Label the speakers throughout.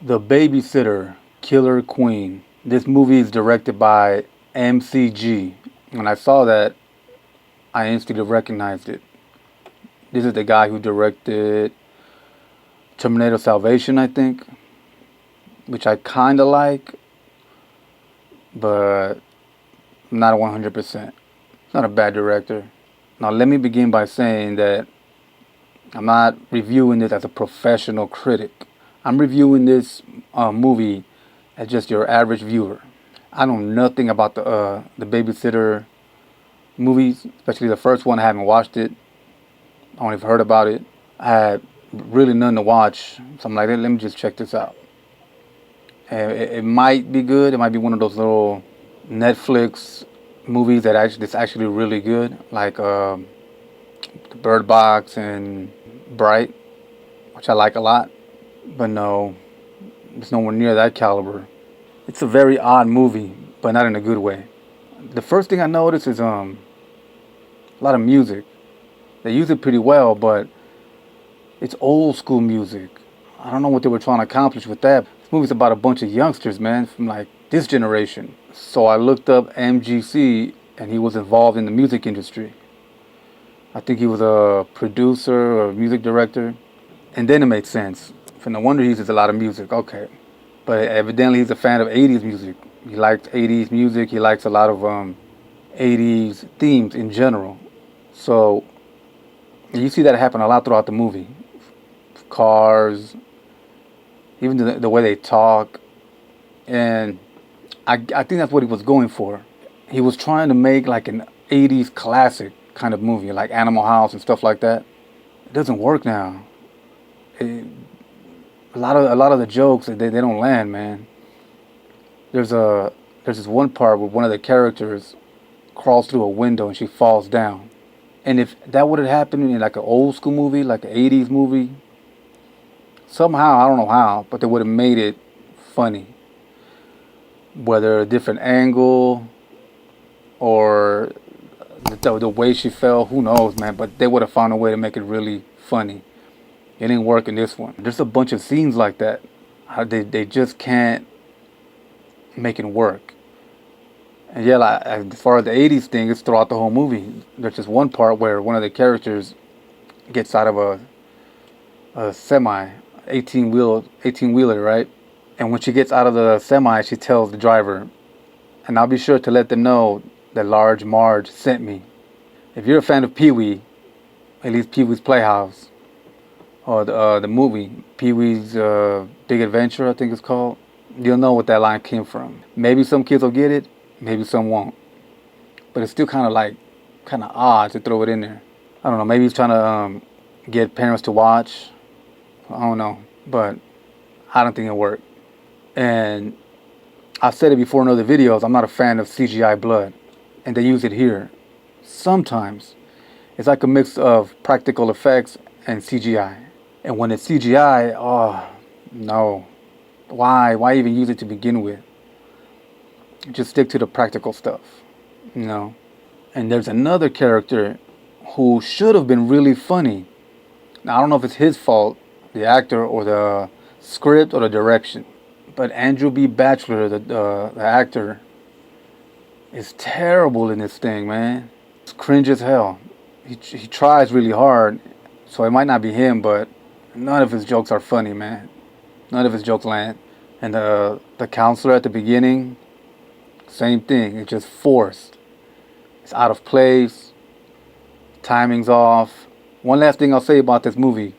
Speaker 1: The Babysitter, Killer Queen. This movie is directed by MCG. When I saw that, I instantly recognized it. This is the guy who directed Terminator Salvation, I think, which I kind of like, but not 100%. It's not a bad director. Now, let me begin by saying that I'm not reviewing this as a professional critic. I'm reviewing this movie as just your average viewer. I know nothing about the Babysitter movies, especially the first one. I haven't watched it. I only heard about it. I had really nothing to watch, so I'm like, let me just check this out. And it might be good. It might be one of those little Netflix movies that's actually really good, like Bird Box and Bright, which I like a lot. But no, it's nowhere near that caliber. It's a very odd movie, but not in a good way. The first thing I noticed is a lot of music. They use it pretty well, but it's old school music. I don't know what they were trying to accomplish with that. This movie's about a bunch of youngsters, man, from like this generation. So I looked up MGC, and he was involved in the music industry. I think he was a producer or music director. And then it made sense. For no wonder he uses a lot of music. Okay. But evidently he's a fan of 80s music. He likes 80s music. He likes a lot of 80s themes in general. So you see that happen a lot throughout the movie. Cars, even the way they talk. And I think that's what he was going for. He was trying to make like an 80s classic kind of movie, like Animal House and stuff like that. It doesn't work now. A lot of the jokes they don't land, man. There's this one part where one of the characters crawls through a window and she falls down. And if that would have happened in like an old school movie, like an 80s movie, somehow, I don't know how, but they would have made it funny. Whether a different angle or the way she fell, who knows, man. But they would have found a way to make it really funny. It didn't work in this one. There's a bunch of scenes like that. They just can't make it work. And yeah, like, as far as the 80s thing, it's throughout the whole movie. There's just one part where one of the characters gets out of a semi, 18-wheeler, right? And when she gets out of the semi, she tells the driver, and I'll be sure to let them know that Large Marge sent me. If you're a fan of Pee-wee, at least Pee-wee's Playhouse, or the movie Pee-wee's Big Adventure, I think it's called, you'll know what that line came from. Maybe some kids will get it, maybe some won't. But it's still kind of odd to throw it in there. I don't know, maybe he's trying to get parents to watch. I don't know, but I don't think it'll work. And I've said it before in other videos, I'm not a fan of CGI blood. And they use it here. Sometimes. It's like a mix of practical effects and CGI. And when it's CGI, oh, no. Why? Why even use it to begin with? Just stick to the practical stuff, you know? And there's another character who should have been really funny. Now, I don't know if it's his fault, the actor, or the script, or the direction. But Andrew B. Batchelor, the actor, is terrible in this thing, man. It's cringe as hell. He tries really hard, so it might not be him, but none of his jokes are funny, man. None of his jokes land. And the counselor at the beginning, same thing. It's just forced. It's out of place. Timing's off. One last thing I'll say about this movie,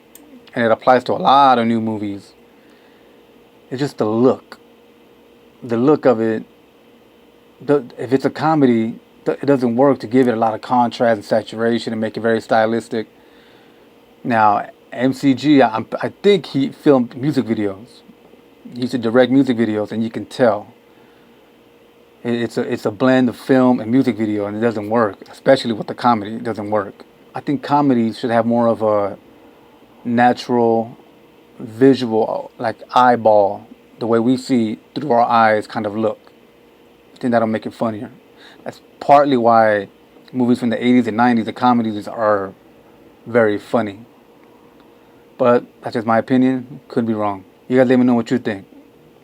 Speaker 1: and it applies to a lot of new movies, it's just the look. The look of it. If it's a comedy, it doesn't work to give it a lot of contrast and saturation and make it very stylistic. Now, MCG, I think he filmed music videos. He used to direct music videos, and you can tell. It's a blend of film and music video, and it doesn't work. Especially with the comedy, it doesn't work. I think comedies should have more of a natural, visual, like eyeball, the way we see through our eyes kind of look. I think that'll make it funnier. That's partly why movies from the 80s and 90s, the comedies are very funny. But that's just my opinion. Could be wrong. You guys let me know what you think.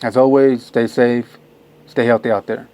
Speaker 1: As always, stay safe, stay healthy out there.